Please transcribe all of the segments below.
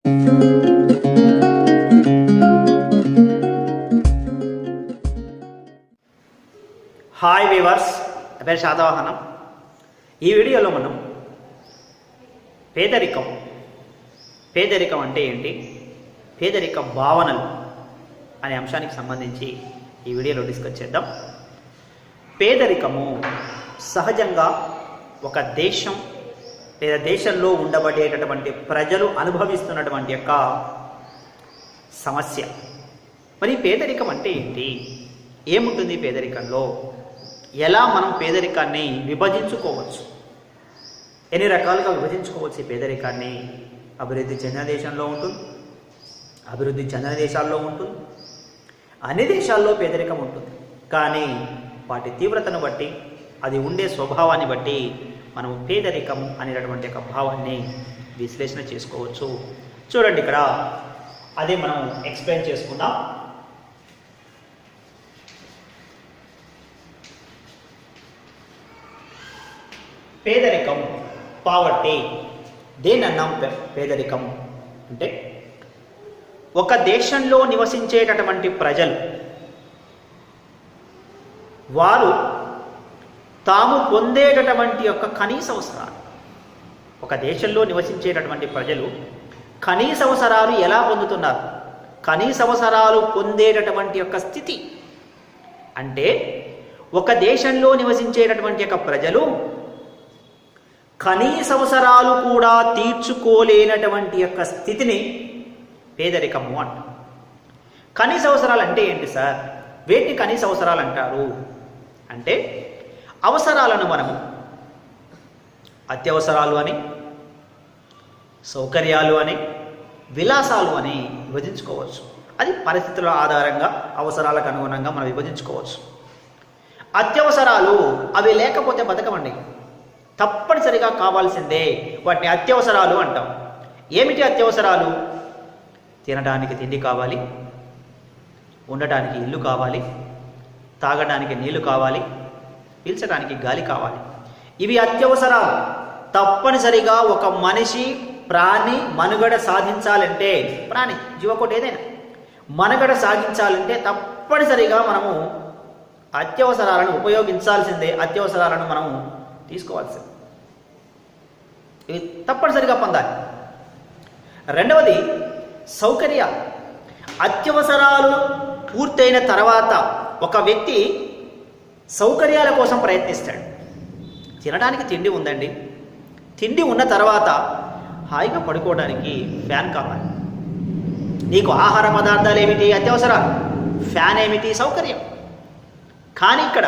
Hi weavers, నా పేరు శాతవాహనం. ఈ వీడియోలో మనం పేదరికం అంటే ఏంటి, పేదరిక భావనలు అనే అంశానికి సంబంధించి ఈ వీడియోలో డిస్కస్ చేద్దాం. పేదరికము సహజంగా ఒక దేశం లేదా దేశంలో ఉండబడేటటువంటి ప్రజలు అనుభవిస్తున్నటువంటి యొక్క సమస్య. మరి పేదరికం అంటే ఏంటి, ఏముంటుంది పేదరికంలో, ఎలా మనం పేదరికాన్ని విభజించుకోవచ్చు, ఎన్ని రకాలుగా విభజించుకోవచ్చు ఈ పేదరికాన్ని? అభివృద్ధి చెందిన దేశంలో ఉంటుంది, అభివృద్ధి చెందిన దేశాల్లో ఉంటుంది, అన్ని దేశాల్లో పేదరికం ఉంటుంది. కానీ వాటి తీవ్రతను బట్టి, అది ఉండే స్వభావాన్ని బట్టి మనం పేదరికము అనేటటువంటి ఒక భావాన్ని విశ్లేషణ చేసుకోవచ్చు. చూడండి, ఇక్కడ అదే మనం ఎక్స్ప్లెయిన్ చేసుకుందాం. పేదరికం, పావర్టీ, దేని అన్నాం పేదరికం అంటే ఒక దేశంలో నివసించేటటువంటి ప్రజలు వారు తాము పొందేటటువంటి యొక్క కనీస అవసరాలు, ఒక దేశంలో నివసించేటటువంటి ప్రజలు కనీస అవసరాలు ఎలా పొందుతున్నారు, కనీస అవసరాలు పొందేటటువంటి యొక్క స్థితి అంటే ఒక దేశంలో నివసించేటటువంటి యొక్క ప్రజలు కనీస అవసరాలు కూడా తీర్చుకోలేనటువంటి యొక్క స్థితిని పేదరికము అంటారు. కనీస అవసరాలు అంటే ఏంటి సార్, వేటిని కనీస అవసరాలు అంటారు అంటే అవసరాలను మనము అత్యవసరాలు అని, సౌకర్యాలు అని, విలాసాలు అని విభజించుకోవచ్చు. అది పరిస్థితుల ఆధారంగా అవసరాలకు అనుగుణంగా మనం విభజించుకోవచ్చు. అత్యవసరాలు అవి లేకపోతే బతకమండి, తప్పనిసరిగా కావాల్సిందే, వాటిని అత్యవసరాలు అంటాం. ఏమిటి అత్యవసరాలు? తినడానికి తిండి కావాలి, ఉండటానికి ఇల్లు కావాలి, తాగడానికి నీళ్లు కావాలి, పీల్చడానికి గాలి కావాలి. ఇవి అత్యవసరాలు. తప్పనిసరిగా ఒక మనిషి ప్రాణి మనుగడ సాధించాలంటే, ప్రాణి జీవకోటి ఏదైనా మనుగడ సాగించాలంటే తప్పనిసరిగా మనము అత్యవసరాలను ఉపయోగించాల్సిందే, అత్యవసరాలను మనము తీసుకోవాల్సింది, ఇవి తప్పనిసరిగా పొందాలి. రెండవది సౌకర్యాలు. అత్యవసరాలు పూర్తయిన తర్వాత ఒక వ్యక్తి సౌకర్యాల కోసం ప్రయత్నిస్తాడు. తినడానికి తిండి ఉందండి, తిండి ఉన్న తర్వాత హాయిగా పడుకోవడానికి ఫ్యాన్ కావాలి. నీకు ఆహార పదార్థాలు ఏమిటి? అత్యవసరాలు. ఫ్యాన్ ఏమిటి? సౌకర్యం. కానీ ఇక్కడ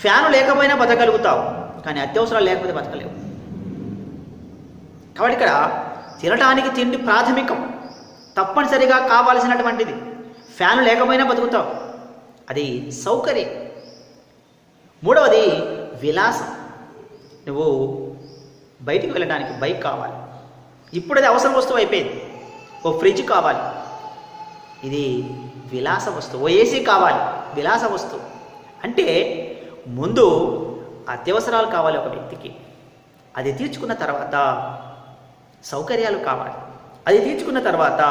ఫ్యాను లేకపోయినా బతకగలుగుతావు, కానీ అత్యవసరాలు లేకపోతే బతకలేవు. కాబట్టి ఇక్కడ తినడానికి తిండి ప్రాథమికం, తప్పనిసరిగా కావాల్సినటువంటిది. ఫ్యాను లేకపోయినా బతుకుతావు, అది సౌకర్యం. మూడవది విలాసం. నువ్వు బయటికి వెళ్ళడానికి బైక్ కావాలి, ఇప్పుడు అది అవసర వస్తువు అయిపోయింది. ఓ ఫ్రిడ్జ్ కావాలి, ఇది విలాస వస్తువు. ఓ ఏసీ కావాలి, విలాస వస్తువు. అంటే ముందు అత్యవసరాలు కావాలి ఒక వ్యక్తికి, అది తీర్చుకున్న తర్వాత సౌకర్యాలు కావాలి, అది తీర్చుకున్న తర్వాత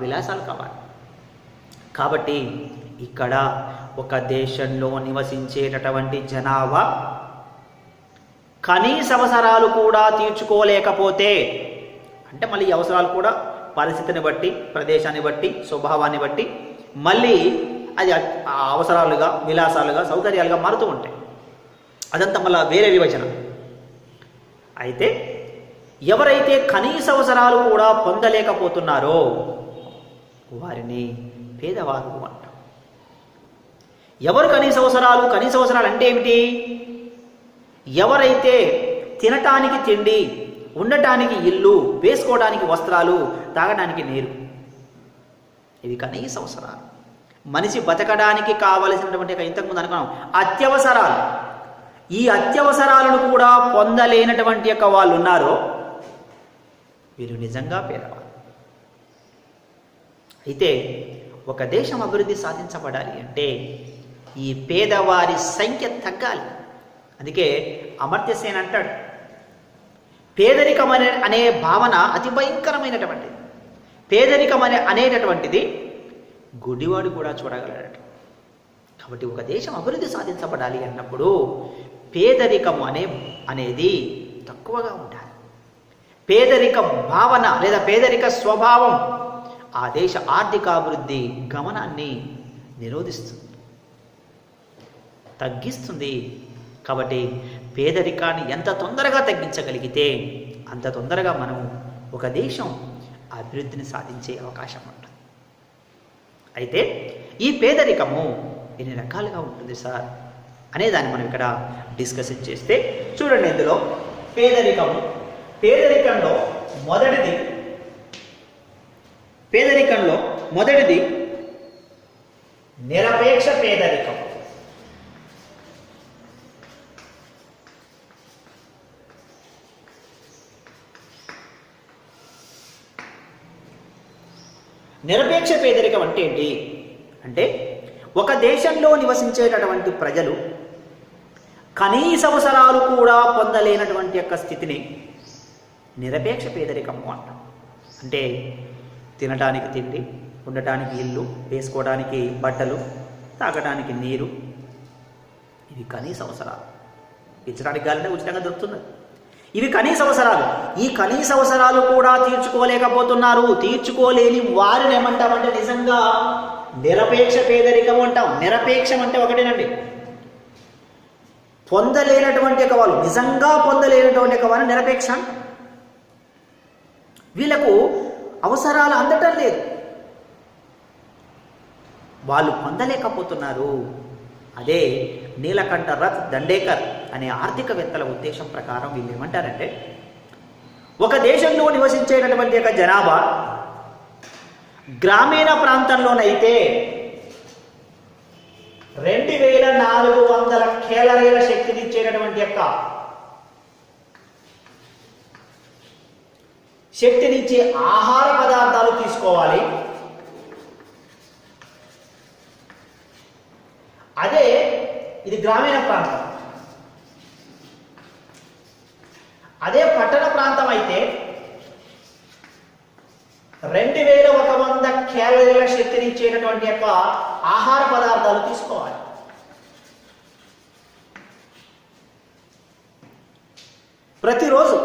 విలాసాలు కావాలి. కాబట్టి ఇక్కడ ఒక దేశంలో నివసించేటటువంటి జనాభా కనీస అవసరాలు కూడా తీర్చుకోలేకపోతే, అంటే మళ్ళీ అవసరాలు కూడా పరిస్థితిని బట్టి, ప్రదేశాన్ని బట్టి, స్వభావాన్ని బట్టి మళ్ళీ అది అవసరాలుగా, విలాసాలుగా, సౌకర్యాలుగా మారుతూ ఉంటాయి. అదంతా మళ్ళీ వేరే విభజన. అయితే ఎవరైతే కనీస అవసరాలు కూడా పొందలేకపోతున్నారో వారిని పేదవారు అంటాం. ఎవరు కనీస అవసరాలు అంటే ఏమిటి? ఎవరైతే తినటానికి తిండి, ఉండటానికి ఇల్లు, వేసుకోవడానికి వస్త్రాలు, తాగడానికి నీరు, ఇవి కనీస అవసరాలు. మనిషి బతకడానికి కావలసినటువంటి, ఇంతకుముందు అనుకున్నాం అత్యవసరాలు. ఈ అత్యవసరాలను కూడా పొందలేనటువంటి యొక్క వాళ్ళు ఉన్నారో వీరు నిజంగా పేదవారు. అయితే ఒక దేశం అభివృద్ధి సాధించబడాలి అంటే ఈ పేదవారి సంఖ్య తగ్గాలి. అందుకే అమర్త్య సేన్ అంటాడు, పేదరికం అనే భావన అతి భయంకరమైనటువంటిది. పేదరికం అనేటటువంటిది గుడ్డివాడు కూడా చూడగలడట. కాబట్టి ఒక దేశం అభివృద్ధి సాధించబడాలి అన్నప్పుడు పేదరికం అనేది తక్కువగా ఉండాలి. పేదరిక భావన లేదా పేదరిక స్వభావం ఆ దేశ ఆర్థికాభివృద్ధి గమనాన్ని నిరోధిస్తుంది, తగ్గిస్తుంది. కాబట్టి పేదరికాన్ని ఎంత తొందరగా తగ్గించగలిగితే అంత తొందరగా మనం ఒక దేశం అభివృద్ధిని సాధించే అవకాశం ఉంటుంది. అయితే ఈ పేదరికము ఎన్ని రకాలుగా ఉంటుంది సార్ అనేదాన్ని మనం ఇక్కడ డిస్కషన్ చేస్తే చూడండి. ఇందులో పేదరికంలో మొదటిది నిరపేక్ష పేదరికం. నిరపేక్ష పేదరికం అంటే ఏంటి అంటే ఒక దేశంలో నివసించేటటువంటి ప్రజలు కనీస అవసరాలు కూడా పొందలేనటువంటి యొక్క స్థితిని నిరపేక్ష పేదరికము అంటాం. అంటే తినడానికి తిండి, ఉండటానికి ఇల్లు, వేసుకోవడానికి బట్టలు, తాగడానికి నీరు, ఇవి కనీస అవసరాలు. ఇచ్చడానికి గాలినే ఉచితంగా దొరుకుతున్నది. ఇవి కనీస అవసరాలు. ఈ కనీస అవసరాలు కూడా తీర్చుకోలేకపోతున్నారు. తీర్చుకోలేని వారిని ఏమంటామంటే నిజంగా నిరపేక్ష పేదరికం అంటాం. నిరపేక్షం అంటే ఒకటేనండి, పొందలేనటువంటి ఒక వాళ్ళు, నిజంగా పొందలేనటువంటి ఒక వారిని నిరపేక్ష అంటాం. వీళ్ళకు అవసరాలు అందటం లేదు, వాళ్ళు పొందలేకపోతున్నారు. అదే నీలకంఠ రథ్ దండేకర్ అనే ఆర్థికవేత్తల ఉద్దేశం ప్రకారం వీళ్ళు ఏమంటారంటే ఒక దేశంలో నివసించేటటువంటి యొక్క జనాభా గ్రామీణ ప్రాంతంలోనైతే 2400 కేలరీల శక్తినిచ్చేటటువంటి యొక్క శక్తినిచ్చే ఆహార పదార్థాలు తీసుకోవాలి. అదే ఇది గ్రామీణ ప్రాంతం. అదే పట్టణ ప్రాంతం అయితే 2100 కేలరీల శక్తినిచ్చేటటువంటి యొక్క ఆహార పదార్థాలు తీసుకోవాలి. ప్రతిరోజు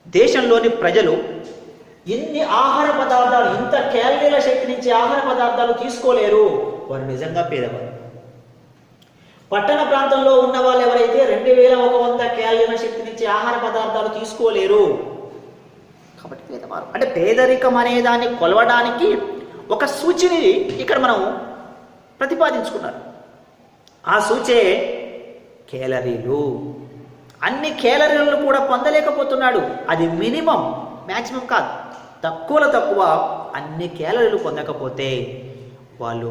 దేశంలోని ప్రజలు ఎన్ని ఆహార పదార్థాలు, ఇంత కేలరీల శక్తినిచ్చే ఆహార పదార్థాలు తీసుకోలేరు. వారు నిజంగా పేదవారు. పట్టణ ప్రాంతంలో ఉన్న వాళ్ళు ఎవరైతే 2100 కేలరీల శక్తినిచ్చే ఆహార పదార్థాలు తీసుకోలేరు, కాబట్టి పేదవారు. అంటే పేదరికం అనే దాన్ని కొలవడానికి ఒక సూచిని ఇక్కడ మనం ప్రతిపాదించుకున్నారు. ఆ సూచే కేలరీలు. అన్ని కేలరీలను కూడా పొందలేకపోతున్నాడు. అది మినిమం, మ్యాక్సిమం కాదు, తక్కువ అన్ని కేలరీలు పొందకపోతే వాళ్ళు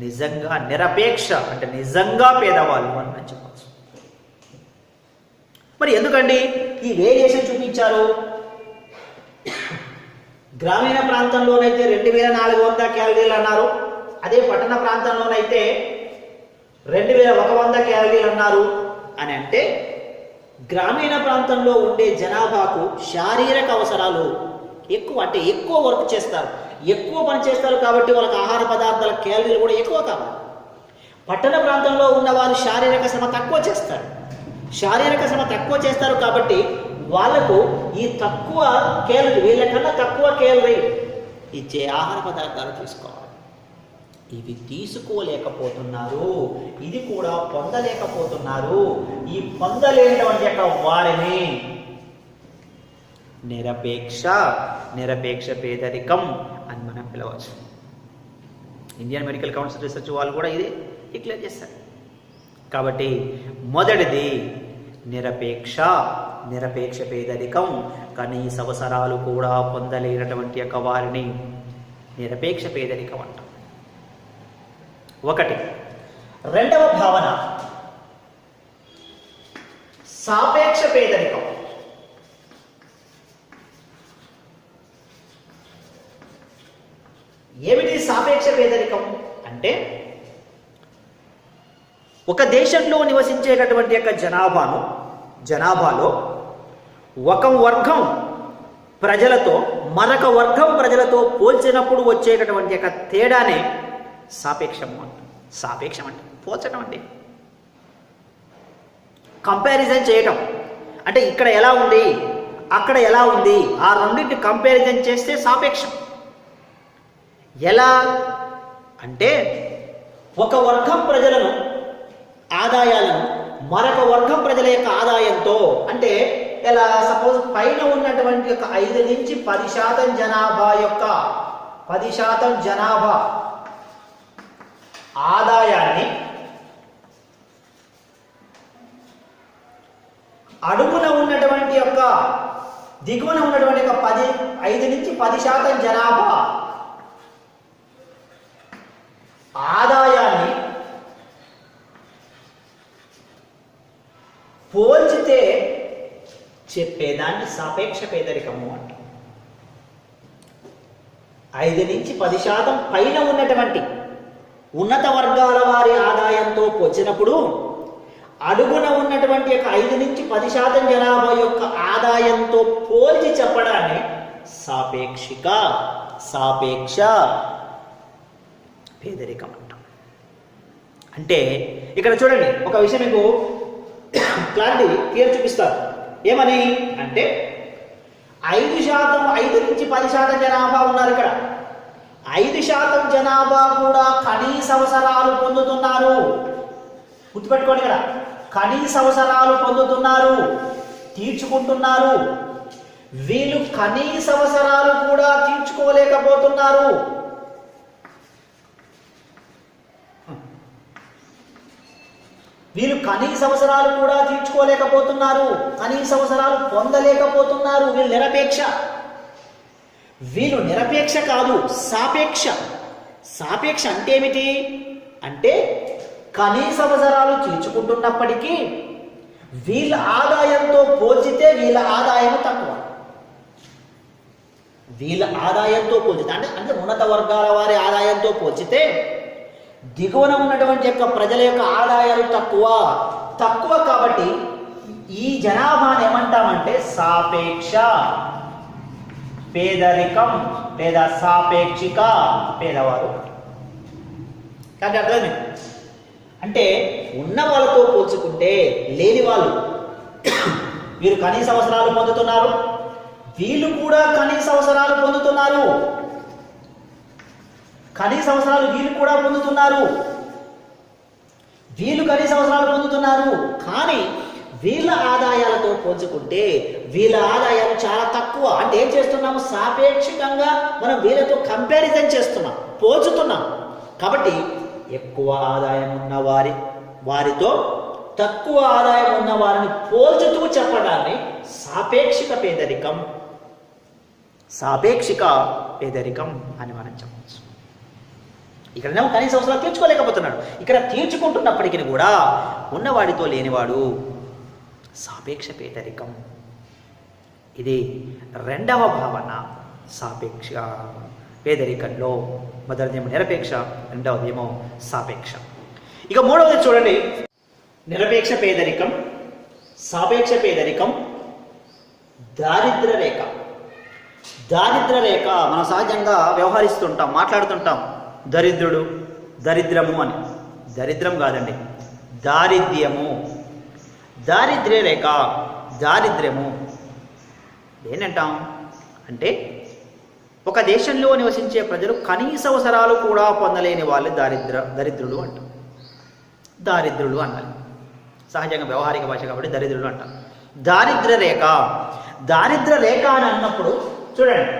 నిజంగా నిరపేక్ష, అంటే నిజంగా పేదవాళ్ళు అని చెప్పచ్చు. మరి ఎందుకండి ఈ వేరియేషన్ చూపించారు? గ్రామీణ ప్రాంతంలోనైతే 2400 కేలరీలు అన్నారు, అదే పట్టణ ప్రాంతంలోనైతే 2100 కేలరీలు అన్నారు అని అంటే గ్రామీణ ప్రాంతంలో ఉండే జనాభాకు శారీరక అవసరాలు ఎక్కువ, అంటే ఎక్కువ వర్క్ చేస్తారు, ఎక్కువ పని చేస్తారు, కాబట్టి వాళ్ళకి ఆహార పదార్థాల కేలరీలు కూడా ఎక్కువ కావాలి. పట్టణ ప్రాంతంలో ఉన్నవారు శారీరక శ్రమ తక్కువ చేస్తారు కాబట్టి వాళ్ళకు ఈ తక్కువ కేలరీ, వీళ్ళకన్నా తక్కువ కేలరీ ఇచ్చే ఆహార పదార్థాలు తీసుకోవాలి. ఇవి తీసుకోలేకపోతున్నారు, ఇది కూడా పొందలేకపోతున్నారు. ఈ పొందలేనటువంటి యొక్క వారిని నిరపేక్ష పేదరికం అని మనం పిలవచ్చు. ఇండియన్ మెడికల్ కౌన్సిల్ రీసెర్చ్ వాళ్ళు కూడా ఇది డిక్లేర్ చేస్తారు. కాబట్టి మొదటిది నిరపేక్ష పేదరికం, కనీస అవసరాలు కూడా పొందలేనటువంటి యొక్క వారిని నిరపేక్ష పేదరికం అంటాం. ఒకటి. రెండవ భావన సాపేక్ష పేదరికం. ఏమిటి సాపేక్ష పేదరికం అంటే ఒక దేశంలో నివసించేటటువంటి యొక్క జనాభాలో ఒక వర్గం ప్రజలతో మరొక వర్గం ప్రజలతో పోల్చినప్పుడు వచ్చేటటువంటి యొక్క తేడానే సాపేక్షము అంట. సాపేక్షం అంటే పోల్చడం అండి, కంపారిజన్ చేయటం. అంటే ఇక్కడ ఎలా ఉంది, అక్కడ ఎలా ఉంది, ఆ రెండింటి కంపారిజన్ చేస్తే సాపేక్షం. ఎలా అంటే ఒక వర్గం ప్రజలను ఆదాయాలను మరొక వర్గం ప్రజల యొక్క ఆదాయంతో, అంటే ఎలా సపోజ్ పైన ఉన్నటువంటి యొక్క 5 నుంచి 10% జనాభా యొక్క 10% జనాభా ఆదాయాన్ని అడుగున ఉన్నటువంటి యొక్క దిగువన ఉన్నటువంటి యొక్క 5 నుంచి 10% జనాభా ఆదాయాన్ని పోల్చితే చెప్పేదాన్ని సాపేక్ష పేదరికము అంట. 5 నుంచి 10% పైన ఉన్నటువంటి ఉన్నత వర్గాల వారి ఆదాయంతో పోల్చినప్పుడు అడుగున ఉన్నటువంటి యొక్క 5 నుంచి 10% జనాభా యొక్క ఆదాయంతో పోల్చి చెప్పడాన్ని సాపేక్ష పేదరికం అంటాం. అంటే ఇక్కడ చూడండి, ఒక విషయం మీకు క్లారిటీ క్లియర్ చూపిస్తారు. ఏమని అంటే 5 నుంచి 10% జనాభా ఉన్నారు. ఇక్కడ 5% జనాభా కూడా కనీస అవసరాలు పొందుతున్నారు. గుర్తుపెట్టుకోండి, ఇక్కడ కనీస అవసరాలు పొందుతున్నారు, తీర్చుకుంటున్నారు. వీళ్ళు కనీస అవసరాలు కూడా తీర్చుకోలేకపోతున్నారు. వీళ్ళు కనీస అవసరాలు కూడా తీర్చుకోలేకపోతున్నారు, కనీస అవసరాలు పొందలేకపోతున్నారు. వీళ్ళు నిరపేక్ష కాదు, సాపేక్ష. సాపేక్ష అంటే ఏమిటి అంటే కనీస అవసరాలు తీర్చుకుంటున్నప్పటికీ వీళ్ళ ఆదాయంతో పోల్చితే వీళ్ళ ఆదాయం తక్కువ. వీళ్ళ ఆదాయంతో పోల్చితే అంటే ఉన్నత వర్గాల వారి ఆదాయంతో పోల్చితే దిగువన ఉన్నటువంటి యొక్క ప్రజల యొక్క ఆదాయాలు తక్కువ కాబట్టి ఈ జనాభాని ఏమంటామంటే సాపేక్ష పేదరికం లేదా సాపేక్షిక పేదవారు. కాబట్టి అర్థం అంటే ఉన్న వాళ్ళతో పోల్చుకుంటే లేని వాళ్ళు వీరు కనీస అవసరాలు పొందుతున్నారు, వీళ్ళు కూడా కనీస అవసరాలు పొందుతున్నారు. కనీస అవసరాలు వీళ్ళు కూడా పొందుతున్నారు, వీళ్ళు కనీస అవసరాలు పొందుతున్నారు. కానీ వీళ్ళ ఆదాయాలతో పోల్చుకుంటే వీళ్ళ ఆదాయాలు చాలా తక్కువ. అంటే ఏం చేస్తున్నాము, సాపేక్షికంగా మనం వీళ్ళతో కంపారిజన్ చేస్తున్నాం, పోల్చుతున్నాం. కాబట్టి ఎక్కువ ఆదాయం ఉన్న వారితో తక్కువ ఆదాయం ఉన్న వారిని పోల్చుతూ చెప్పడాన్ని సాపేక్షిక పేదరికం అని మనం చెప్పవచ్చు. ఇక్కడనేమో కనీస అవసరాలు తీర్చుకోలేకపోతున్నాడు, ఇక్కడ తీర్చుకుంటున్నప్పటికీ కూడా ఉన్నవాడితో లేనివాడు సాపేక్ష పేదరికం. ఇది రెండవ భావన సాపేక్ష పేదరికంలో. మొదటిదేమో నిరపేక్ష, రెండవదేమో సాపేక్ష. ఇక మూడవది చూడండి, నిరపేక్ష పేదరికం, సాపేక్ష పేదరికం, దారిద్ర్య రేఖ. దారిద్ర్య రేఖ మనం సహజంగా వ్యవహరిస్తుంటాం, మాట్లాడుతుంటాం దరిద్రుడు, దరిద్రము అని. దరిద్రం కాదండి, దారిద్ర్యము. దారిద్ర్య రేఖ, దారిద్ర్యము ఏంటంటాం అంటే ఒక దేశంలో నివసించే ప్రజలు కనీస అవసరాలు కూడా పొందలేని వాళ్ళు దరిద్రుడు అంటాం. దారిద్రుడు అనాలి, సహజంగా వ్యవహారిక భాష కాబట్టి దరిద్రుడు అంటాం. దారిద్ర్య రేఖ, దారిద్ర్య రేఖ అని అన్నప్పుడు చూడండి,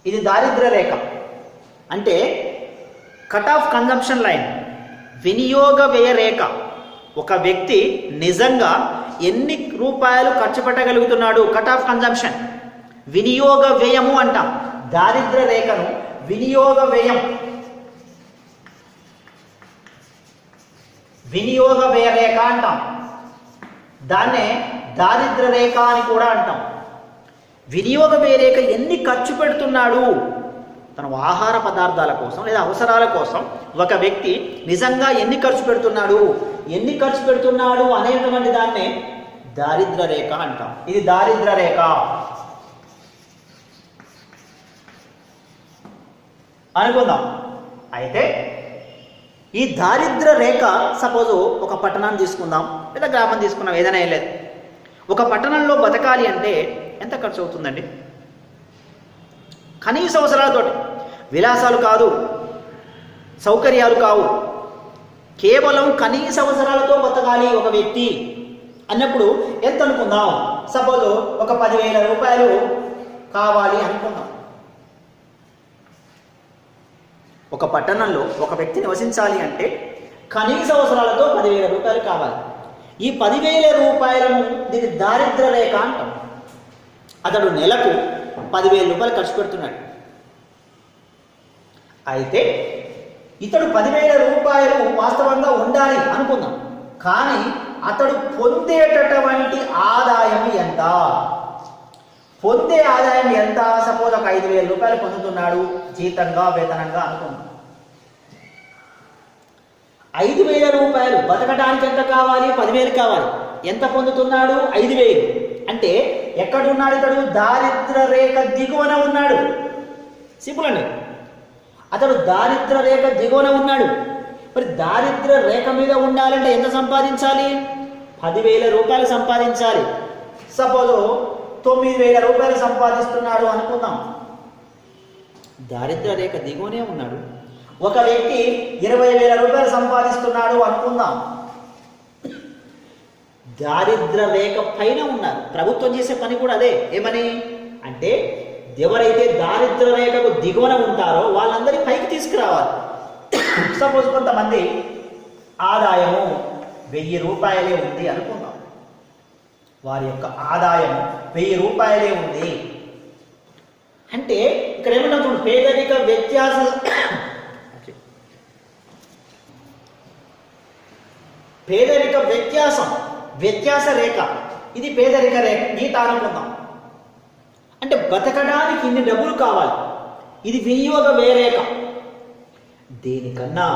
ఇది దారిద్ర్య రేఖ అంటే కట్ ఆఫ్ కన్జంప్షన్ లైన్, వినియోగ వ్యయ రేఖ. ఒక వ్యక్తి నిజంగా ఎన్ని రూపాయలు ఖర్చు పెట్టగలుగుతున్నాడు, కట్ ఆఫ్ కన్జంప్షన్. వినియోగ వ్యయము అంటాం. దారిద్ర్య రేఖను వినియోగ వ్యయం, వినియోగ వ్యయ రేఖ అంటాం. దాన్నే దారిద్ర్య రేఖ అని కూడా అంటాం. వినియోగ వ్యయ రేఖ ఎన్ని ఖర్చు పెడుతున్నాడు తన ఆహార పదార్థాల కోసం లేదా అవసరాల కోసం ఒక వ్యక్తి నిజంగా ఎన్ని ఖర్చు పెడుతున్నాడు అనేటువంటి దాన్నే దారిద్ర్య రేఖ అంటాం. ఇది దారిద్ర్య రేఖ అనుకుందాం. అయితే ఈ దారిద్ర్య రేఖ సపోజ్ ఒక పట్టణాన్ని తీసుకుందాం లేదా గ్రామం తీసుకుందాం, ఏదైనా ఏం లేదు. ఒక పట్టణంలో బతకాలి అంటే ఎంత ఖర్చు అవుతుందండి? కనీస అవసరాలతోటి, విలాసాలు కాదు, సౌకర్యాలు కావు, కేవలం కనీస అవసరాలతో బతకాలి ఒక వ్యక్తి అన్నప్పుడు ఎంత అనుకుందాం? సపోజ్ ఒక 10,000 రూపాయలు కావాలి అనుకుందాం. ఒక పట్టణంలో ఒక వ్యక్తి నివసించాలి అంటే కనీస అవసరాలతో 10,000 రూపాయలు కావాలి. ఈ 10,000 రూపాయలను దీని దారిద్ర్య రేఖ అంటాం. అతడు నెలకు 10,000 రూపాయలు ఖర్చు పెడుతున్నాడు. అయితే ఇతడు 10,000 రూపాయలు వాస్తవంగా ఉండాలి అనుకుందాం. కానీ అతడు పొందేటటువంటి ఆదాయం ఎంత? పొందే ఆదాయం ఎంత? సపోజ్ ఒక 5,000 రూపాయలు పొందుతున్నాడు జీతంగా, వేతనంగా అనుకుందాం. 5,000 రూపాయలు బతకడానికి ఎంత కావాలి? 10,000 కావాలి. ఎంత పొందుతున్నాడు? 5,000. అంటే ఎక్కడున్నాడు ఇతడు? దారిద్ర్య రేఖ దిగువన ఉన్నాడు. సింపుల్ అండి. అతడు దారిద్ర్య రేఖ దిగువన ఉన్నాడు. మరి దారిద్ర్య రేఖ మీద ఉండాలంటే ఎంత సంపాదించాలి? 10,000 రూపాయలు సంపాదించాలి. సపోజ్ 9,000 రూపాయలు సంపాదిస్తున్నాడు అనుకుందాం. దారిద్ర్య రేఖ దిగువనే ఉన్నాడు. ఒక వ్యక్తి 20,000 రూపాయలు సంపాదిస్తున్నాడు అనుకుందాం. దారిద్ర్య రేఖ పైన ఉన్నారు. ప్రభుత్వం చేసే పని కూడా అదే. ఏమని అంటే ఎవరైతే దారిద్ర్య రేఖకు దిగువన ఉంటారో వాళ్ళందరి పైకి తీసుకురావాలి. సపోజ్ కొంతమంది ఆదాయము 1,000 రూపాయలే ఉంది అనుకుందాం. వారి యొక్క ఆదాయం 1,000 రూపాయలే ఉంది అంటే ఇక్కడ ఏమన్నా చూడు, పేదరిక వ్యత్యాస రేఖ, ఇది పేదరిక రేఖ గీత అనుకుందాం. అంటే బతకడానికి ఇన్ని డబ్బులు కావాలి. ఇది వినియోగ రేఖ. దీనికన్నా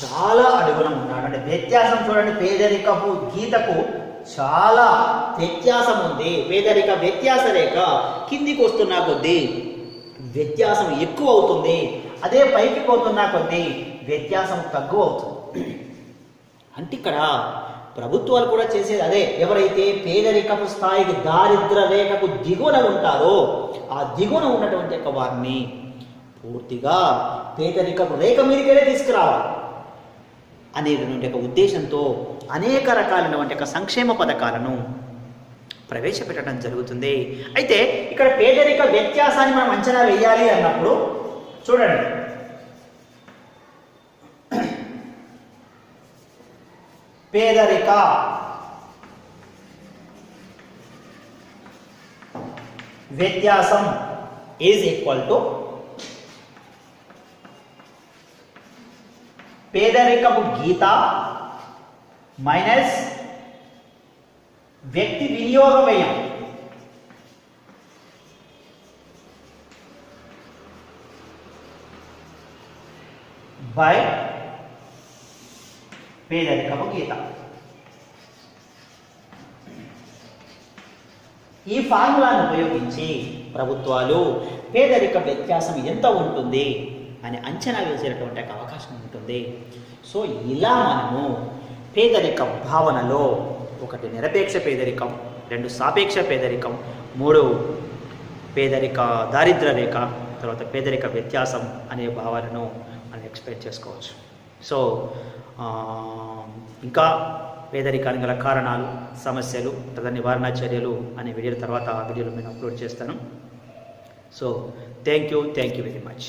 చాలా అడుగున ఉన్నాడు. అంటే వ్యత్యాసం చూడండి, పేదరికపు గీతకు చాలా వ్యత్యాసం ఉంది. పేదరిక వ్యత్యాస రేఖ కిందికి వస్తున్నా కొద్దీ వ్యత్యాసం ఎక్కువ అవుతుంది. అదే పైకి పోతున్నా కొద్దీ వ్యత్యాసం తక్కువ అవుతుంది. అంటే ఇక్కడ ప్రభుత్వాలు కూడా చేసేది అదే. ఎవరైతే పేదరికపు స్థాయికి దారిద్ర్య రేఖకు దిగువన ఉంటారో ఆ దిగువన ఉన్నటువంటి వారిని పూర్తిగా పేదరికపు రేఖ మీదకే తీసుకురావాలి అనేటువంటి ఉద్దేశంతో అనేక రకాలైనటువంటి సంక్షేమ పథకాలను ప్రవేశపెట్టడం జరుగుతుంది. అయితే ఇక్కడ పేదరిక వ్యత్యాసాన్ని మనం అంచనా వేయాలి అన్నప్పుడు చూడండి, పేదరిక వ్యత్యాసం ఈజ్ ఈక్వల్ టు పేదరికపు గీత మైనస్ వ్యక్తి వినియోగ వ్యయం బై పేదరికపు గీత. ఈ ఫార్ములాను ఉపయోగించి ప్రభుత్వాలు పేదరిక వ్యత్యాసం ఎంత ఉంటుంది అని అంచనా వేసేటటువంటి అవకాశం ఉంటుంది. సో ఇలా మనము పేదరిక భావనలో 1 నిరపేక్ష పేదరికం, 2 సాపేక్ష పేదరికం, 3 పేదరిక దారిద్ర్య రేఖ, తర్వాత పేదరిక వ్యత్యాసం అనే భావాలను మనం ఎక్స్ప్లెయిన్ చేసుకోవచ్చు. సో ఇంకా పేదరికానికి గల కారణాలు, సమస్యలు, తద నివారణ చర్యలు అనే వీడియో తర్వాత ఆ వీడియోలో నేను అప్లోడ్ చేస్తాను. So thank you very much.